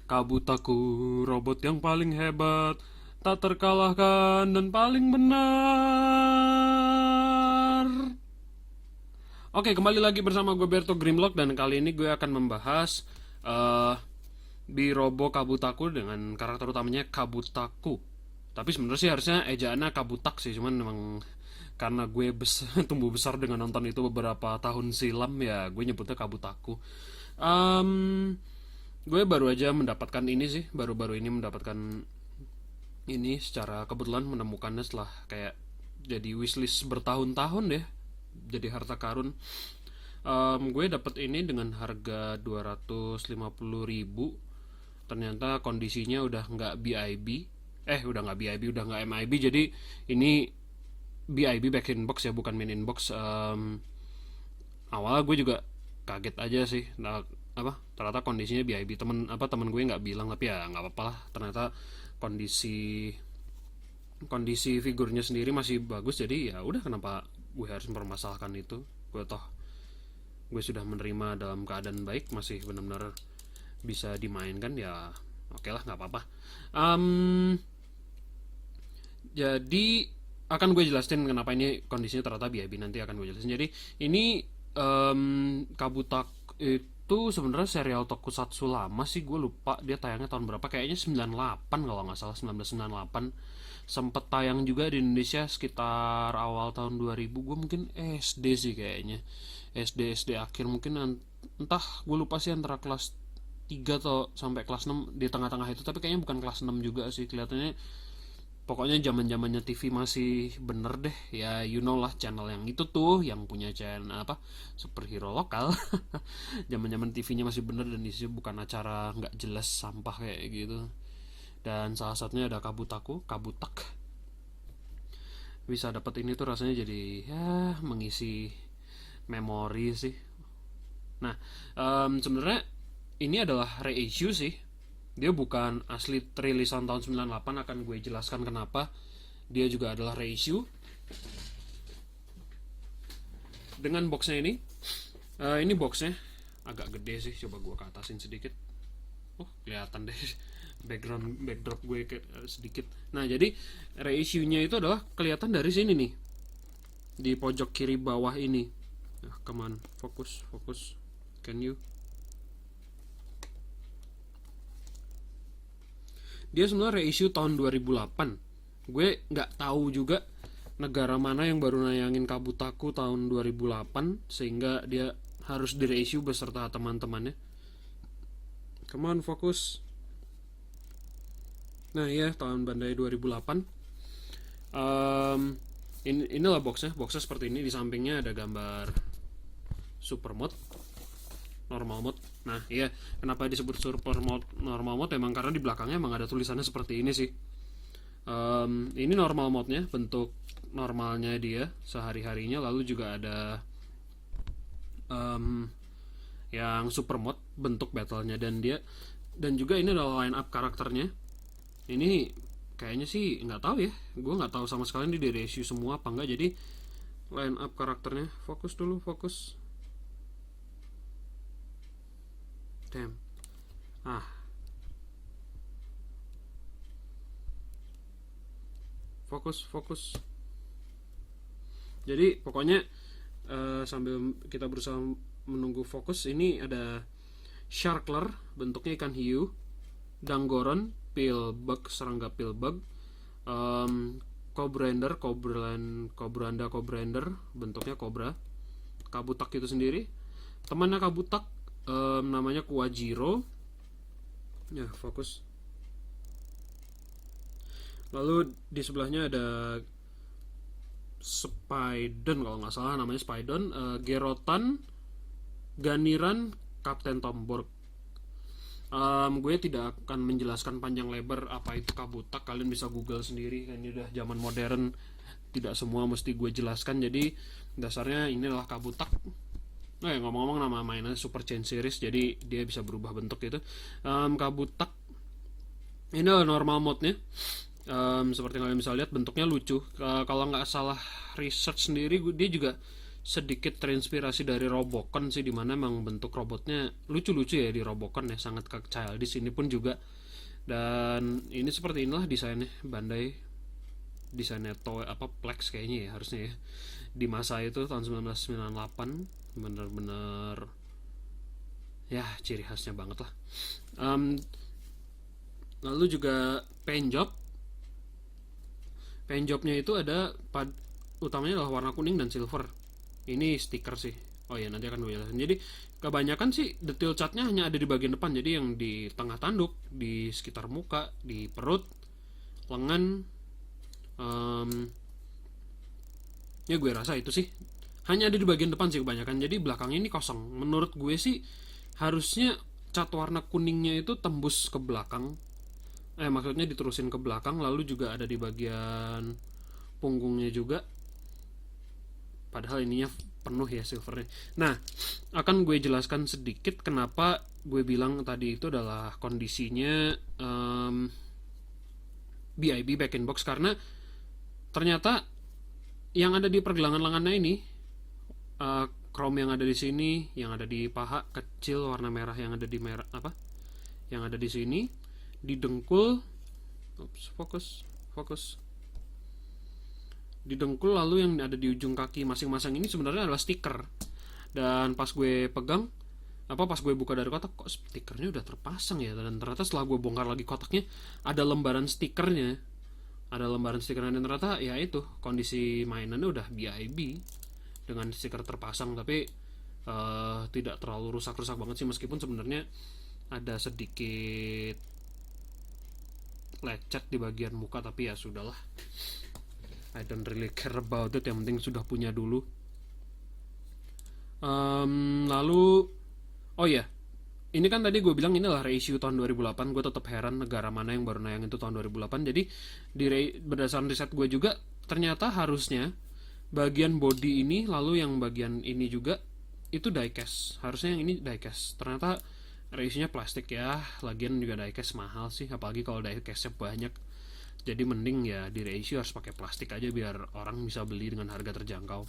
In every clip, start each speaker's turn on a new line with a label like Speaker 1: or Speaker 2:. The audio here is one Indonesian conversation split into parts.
Speaker 1: Kabutaku, robot yang paling hebat, tak terkalahkan dan paling benar. Oke, kembali lagi bersama gue Berto Grimlock dan kali ini gue akan membahas eh Birobo Kabutaku dengan karakter utamanya Kabutaku. Tapi sebenarnya sih harusnya ejaannya Kabutak sih, cuman memang karena gue tumbuh besar dengan nonton itu beberapa tahun silam ya gue nyebutnya Kabutaku. Em, gue baru aja mendapatkan ini sih, baru-baru ini mendapatkan ini secara kebetulan menemukannya setelah kayak jadi wishlist bertahun-tahun deh, jadi harta karun. Gue dapet ini dengan harga 250.000. Ternyata kondisinya udah nggak BIB, udah nggak BIB, udah nggak MIB, jadi ini BIB back in box ya, bukan main inbox. Awalnya gue juga kaget aja sih, nah, ternyata kondisinya BIB. Temen gue nggak bilang, tapi ya nggak apa-apa lah. Ternyata kondisi kondisi figurnya sendiri masih bagus, jadi ya udah, kenapa gue harus mempermasalahkan itu. Gue sudah menerima dalam keadaan baik, masih benar-benar bisa dimainkan, ya oke lah, nggak apa-apa. um, jadi akan gue jelasin kenapa ini kondisinya ternyata BIB, nanti akan gue jelasin. Jadi ini Kabutak itu sebenarnya serial tokusatsu lama sih, gue lupa dia tayangnya tahun berapa, kayaknya 98 kalau nggak salah, 1998. Sempet tayang juga di Indonesia sekitar awal tahun 2000, gue mungkin SD sih kayaknya, SD akhir mungkin, entah gue lupa sih, antara kelas 3 atau sampai kelas 6, di tengah-tengah itu, tapi kayaknya bukan kelas 6 juga sih kelihatannya. Pokoknya zaman-zamannya TV masih bener deh ya, you know lah, channel yang itu tuh yang punya channel apa, superhero lokal. Zaman-zaman TV-nya masih bener dan isinya bukan acara nggak jelas sampah kayak gitu. Dan salah satunya ada Kabutaku, Kabutak. Bisa dapat ini tuh rasanya jadi ya mengisi memori sih. Nah, sebenarnya ini adalah reissue sih. Dia bukan asli rilisan tahun 98, akan gue jelaskan kenapa. Dia juga adalah reissue dengan boxnya ini. Ini boxnya agak gede sih, coba gue ke atasin sedikit. Oh, kelihatan deh backdrop gue sedikit. Nah, jadi reissue-nya itu adalah kelihatan dari sini nih, di pojok kiri bawah ini. Nah, come on, fokus, can you? Dia sebenarnya reissue tahun 2008. Gue nggak tahu juga negara mana yang baru nayangin Kabutaku tahun 2008 sehingga dia harus direissue beserta teman-temannya. Come on, fokus. Nah ya, tahun Bandai 2008. Inilah boxnya seperti ini. Di sampingnya ada gambar super mode, normal mode. Nah iya, kenapa disebut super mode normal mode, emang karena di belakangnya emang ada tulisannya seperti ini sih. Ini normal mode-nya, bentuk normalnya dia sehari-harinya. Lalu juga ada yang super mode, bentuk battle-nya. Dan juga ini adalah line up karakternya. Ini kayaknya sih nggak tahu ya, gue nggak tahu sama sekali ini di reissue semua apa enggak. Jadi line up karakternya, fokus dulu, fokus. Damn. Fokus. Jadi pokoknya sambil kita berusaha menunggu fokus, ini ada Sharkler, bentuknya ikan hiu. Danggoron, Pillbug, serangga Pillbug. Cobrander, bentuknya kobra. Kabutak itu sendiri, temannya Kabutak, namanya Kuwajiro. Ya, fokus. Lalu di sebelahnya ada Spydon, kalau nggak salah namanya Spydon. Gerotan, Ganiran, Kapten Tomborg. Gue tidak akan menjelaskan panjang lebar apa itu Kabutak, kalian bisa google sendiri, kan ini udah zaman modern, tidak semua mesti gue jelaskan. Jadi dasarnya ini adalah Kabutak. Ngomong-ngomong, nama mainnya Super Chain Series, jadi dia bisa berubah bentuk gitu. Kabutak ini adalah normal mode-nya. Seperti kalian bisa lihat, bentuknya lucu. Kalau nggak salah research sendiri, dia juga sedikit terinspirasi dari Robocon sih, dimana emang bentuk robotnya lucu-lucu ya di Robocon ya, sangat childish. Ini pun juga, dan ini seperti inilah desainnya Bandai, desainnya toy apa Plex kayaknya ya harusnya ya, di masa itu tahun 1998. Bener-bener ya ciri khasnya banget lah. Em, Lalu juga paint jobnya itu ada utamanya adalah warna kuning dan silver. Ini stiker sih. Oh ya, nanti akan gue jelasin. Jadi kebanyakan sih detail catnya hanya ada di bagian depan. Jadi yang di tengah tanduk, di sekitar muka, di perut, lengan, em, ya gue rasa itu sih hanya ada di bagian depan sih kebanyakan. Jadi belakangnya ini kosong. Menurut gue sih harusnya cat warna kuningnya itu tembus ke belakang. Maksudnya diterusin ke belakang, lalu juga ada di bagian punggungnya juga. Padahal ininya penuh ya silvernya. Nah, akan gue jelaskan sedikit kenapa gue bilang tadi itu adalah kondisinya BIB back in box, karena ternyata yang ada di pergelangan lengannya ini, chrome yang ada di sini, yang ada di paha kecil warna merah yang ada di merah apa? Yang ada di sini, di dengkul, fokus, di dengkul, lalu yang ada di ujung kaki masing-masing ini sebenarnya adalah stiker. Dan pas gue pegang, pas gue buka dari kotak, kok stikernya udah terpasang ya. Dan ternyata setelah gue bongkar lagi kotaknya, ada lembaran stikernya, dan ternyata ya itu kondisi mainannya udah BIB dengan stiker terpasang. Tapi tidak terlalu rusak-rusak banget sih, meskipun sebenarnya ada sedikit lecet di bagian muka, tapi ya sudahlah, I don't really care about it, yang penting sudah punya dulu. Lalu oh ya, ini kan tadi gue bilang ini adalah reissue tahun 2008. Gue tetap heran negara mana yang baru nayang itu tahun 2008. Jadi berdasarkan riset gue juga, ternyata harusnya bagian body ini, lalu yang bagian ini juga itu diecast. Harusnya yang ini diecast. Ternyata reissue-nya plastik ya. Lagian juga diecast mahal sih, apalagi kalau diecast-nya banyak. Jadi mending ya di reissue harus pakai plastik aja biar orang bisa beli dengan harga terjangkau.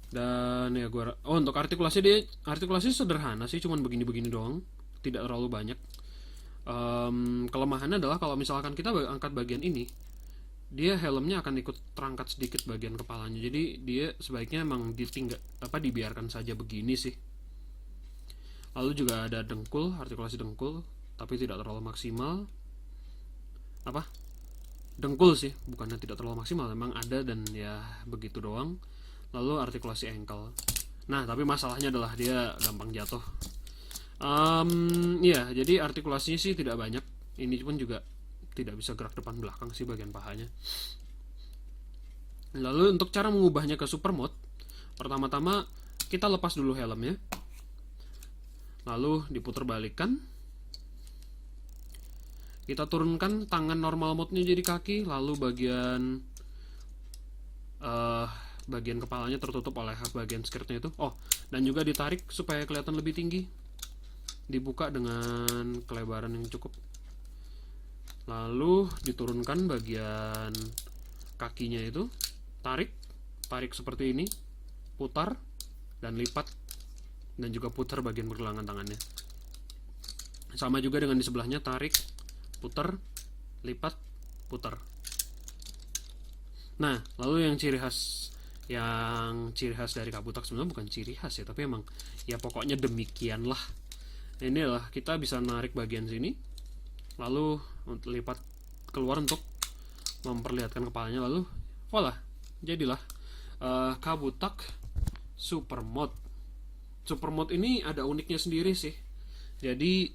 Speaker 1: Dan ya untuk artikulasi sederhana sih, cuman begini-begini doang, tidak terlalu banyak. Kelemahannya adalah kalau misalkan kita angkat bagian ini, dia helmnya akan ikut terangkat sedikit bagian kepalanya. Jadi dia sebaiknya emang dibiarkan saja begini sih. Lalu juga ada dengkul, artikulasi dengkul, tapi tidak terlalu maksimal. Dengkul sih, bukannya tidak terlalu maksimal, memang ada dan ya begitu doang. Lalu artikulasi ankle. Nah, tapi masalahnya adalah dia gampang jatuh. Ya, jadi artikulasinya sih tidak banyak. Ini pun juga tidak bisa gerak depan belakang sih bagian pahanya. Lalu untuk cara mengubahnya ke super mode, pertama-tama kita lepas dulu helmnya, lalu diputar balikan, kita turunkan tangan normal mode-nya jadi kaki, lalu bagian kepalanya tertutup oleh bagian skirtnya itu. Dan juga ditarik supaya kelihatan lebih tinggi, dibuka dengan kelebaran yang cukup. Lalu diturunkan bagian kakinya itu, tarik seperti ini, putar dan lipat, dan juga putar bagian pergelangan tangannya. Sama juga dengan di sebelahnya, tarik, putar, lipat, putar. Nah, lalu yang ciri khas dari Kabutak, sebenarnya bukan ciri khas ya, tapi emang ya pokoknya demikian lah. Ini adalah kita bisa narik bagian sini, lalu lipat keluar untuk memperlihatkan kepalanya, lalu voila, jadilah Kabutak Super Mode. Super Mode ini ada uniknya sendiri sih. Jadi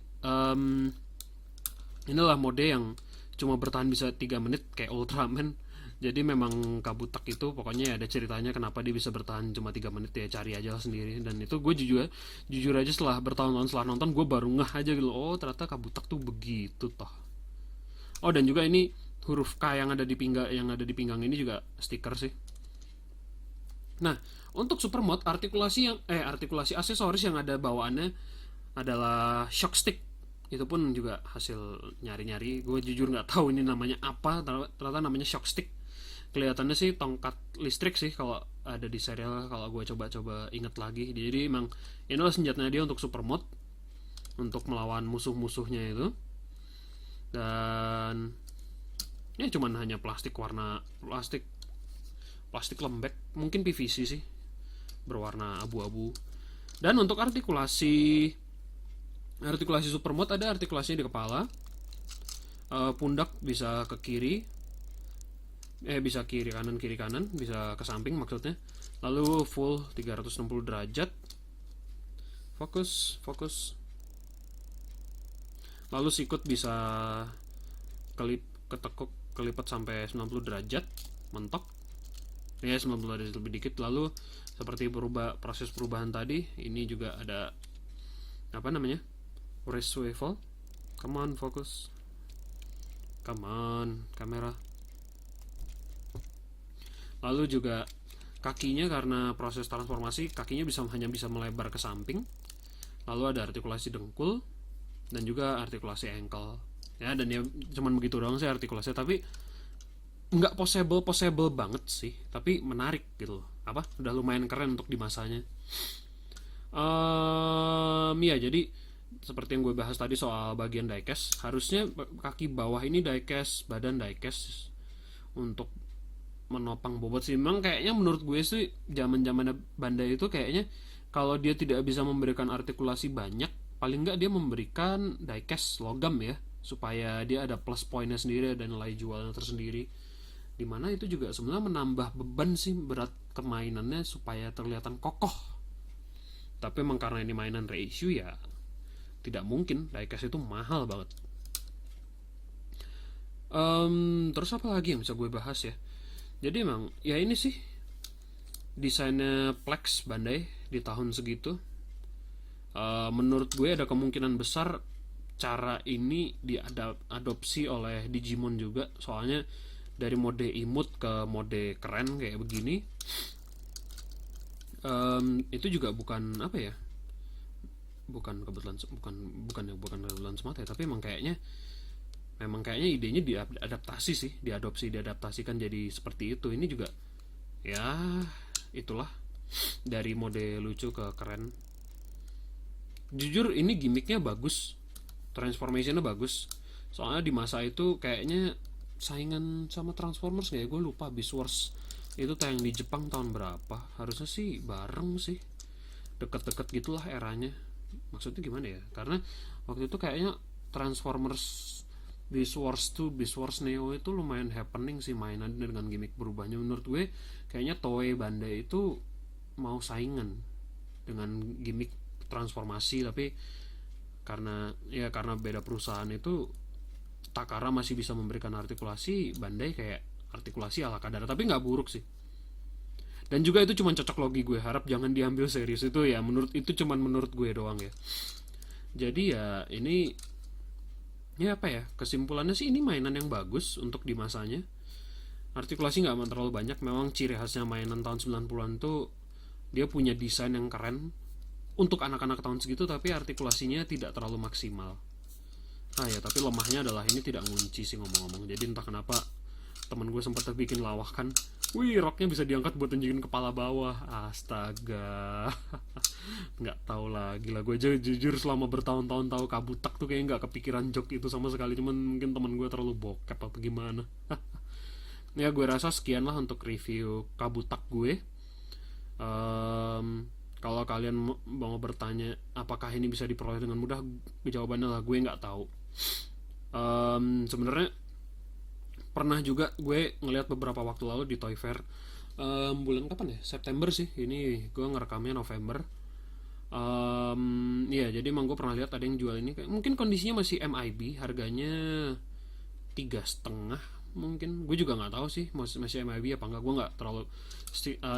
Speaker 1: inilah mode yang cuma bertahan bisa 3 menit kayak Ultraman. Jadi memang Kabutak itu pokoknya ada ceritanya kenapa dia bisa bertahan cuma 3 menit, ya cari aja lah sendiri. Dan itu gue jujur aja setelah bertahun-tahun setelah nonton, gue baru ngeh aja gitu, oh ternyata Kabutak tuh begitu toh. Dan juga ini huruf K yang ada di pinggang ini juga stiker sih. Nah, untuk super mode, artikulasi aksesoris yang ada bawaannya adalah shock stick. Itu pun juga hasil nyari-nyari, gue jujur nggak tahu ini namanya apa, ternyata namanya shock stick. kelihatannya sih tongkat listrik sih kalau ada di serial, kalau gue coba-coba inget lagi. Jadi emang inilah senjatanya dia untuk super mode, untuk melawan musuh-musuhnya itu. Dan ya cuman hanya plastik plastik lembek, mungkin PVC sih, berwarna abu-abu. Dan untuk artikulasi super mode, ada artikulasinya di kepala, pundak bisa ke kiri, bisa kiri kanan, bisa ke samping maksudnya. Lalu full 360 derajat. Fokus. Lalu sikut bisa kelipat sampai 90 derajat, mentok. Ya 90 derajat lebih dikit. Lalu seperti proses perubahan tadi, ini juga ada apa namanya? Wrist swivel. Come on, fokus. Come on, kamera. Lalu juga kakinya, karena proses transformasi kakinya hanya bisa melebar ke samping. Lalu ada artikulasi dengkul dan juga artikulasi ankle. Ya, dan ya cuman begitu doang sih artikulasinya, tapi nggak possible banget sih, tapi menarik gitu loh. Udah lumayan keren untuk di masanya. Ya jadi seperti yang gue bahas tadi soal bagian diecast, harusnya kaki bawah ini diecast, badan diecast untuk menopang bobot sih. Memang kayaknya menurut gue sih zaman Bandai itu kayaknya kalau dia tidak bisa memberikan artikulasi banyak, paling nggak dia memberikan diecast logam ya, supaya dia ada plus poinnya sendiri dan nilai jualnya tersendiri. Dimana itu juga sebenarnya menambah beban sih, berat kemainannya supaya terlihat kokoh. Tapi memang karena ini mainan reissue ya tidak mungkin, diecast itu mahal banget. Terus apa lagi yang bisa gue bahas ya? Jadi emang ya ini sih desainnya Plex Bandai di tahun segitu. Menurut gue ada kemungkinan besar cara ini diadopsi oleh Digimon juga, soalnya dari mode imut ke mode keren kayak begini, itu juga bukan apa ya, bukan kebetulan semata ya, tapi memang kayaknya idenya diadaptasikan jadi seperti itu. Ini juga ya itulah, dari mode lucu ke keren. Jujur ini gimmicknya bagus, transformationnya bagus, soalnya di masa itu kayaknya saingan sama Transformers kayak gue lupa, Beast Wars itu tayang di Jepang tahun berapa, harusnya sih bareng sih, deket-deket gitulah eranya. Maksudnya gimana ya, karena waktu itu kayaknya Transformers Beast Wars Neo itu lumayan happening sih mainan dengan gimmick berubahnya. Menurut gue kayaknya Toei Bandai itu mau saingan dengan gimmick transformasi, tapi karena beda perusahaan itu, Takara masih bisa memberikan artikulasi, Bandai kayak artikulasi ala kadar, tapi nggak buruk sih. Dan juga itu cuma cocok logi, gue harap jangan diambil serius, itu ya menurut gue doang ya. Jadi ya ini ya apa ya, kesimpulannya sih ini mainan yang bagus untuk di masanya. Artikulasi nggak terlalu banyak, memang ciri khasnya mainan tahun 90-an tuh dia punya desain yang keren untuk anak-anak tahun segitu, tapi artikulasinya tidak terlalu maksimal. Ya tapi lemahnya adalah ini tidak ngunci sih ngomong-ngomong. Jadi entah kenapa temen gue sempat bikin lawah kan, wih roknya bisa diangkat buat tunjukin kepala bawah, astaga. Nggak tahu lah, gila gue aja jujur selama bertahun-tahun tahu Kabutak tuh kayak nggak kepikiran joke itu sama sekali, cuman mungkin temen gue terlalu bokep apa gimana. Ya gue rasa sekian lah untuk review Kabutak gue. Kalau kalian mau bertanya apakah ini bisa diperoleh dengan mudah, jawabannya lah gue nggak tahu. Sebenarnya pernah juga gue ngelihat beberapa waktu lalu di Toy Fair, bulan kapan ya, September sih, ini gue ngerekamnya November. Jadi emang gue pernah lihat ada yang jual ini, mungkin kondisinya masih MIB, harganya 3,5 mungkin, gue juga nggak tahu sih masih MIB apa enggak. Gue nggak terlalu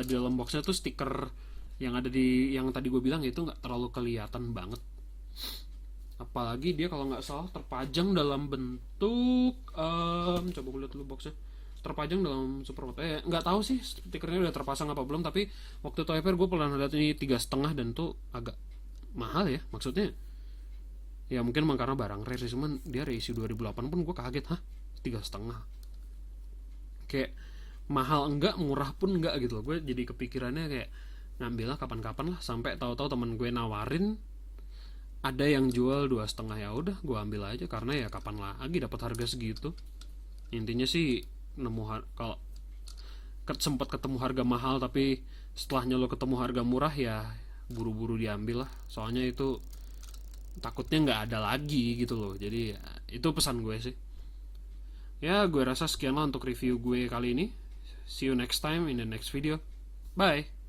Speaker 1: di dalam boxnya tuh stiker yang ada di yang tadi gue bilang itu nggak terlalu kelihatan banget, apalagi dia kalau nggak salah terpajang dalam bentuk coba gue lihat dulu boxnya, terpajang dalam super nggak tahu sih stikernya udah terpasang apa belum, tapi waktu Toy Fair gue pernah lihat ini 3,5 dan tuh agak mahal ya, maksudnya ya mungkin emang karena barang rare sih, cuman dia reissue 2008 pun gue kaget, 3,5 kayak mahal enggak, murah pun enggak gitu loh. Gue jadi kepikirannya kayak ngambilnya kapan-kapan lah, sampai tahu-tahu teman gue nawarin ada yang jual 2,5, ya udah gue ambil aja karena ya kapan lagi dapat harga segitu. Intinya sih kalau sempat ketemu harga mahal tapi setelahnya lo ketemu harga murah ya buru-buru diambil lah, soalnya itu takutnya nggak ada lagi gitu loh. Jadi ya, itu pesan gue sih. Ya gue rasa sekian lah untuk review gue kali ini. See you next time in the next video. Bye.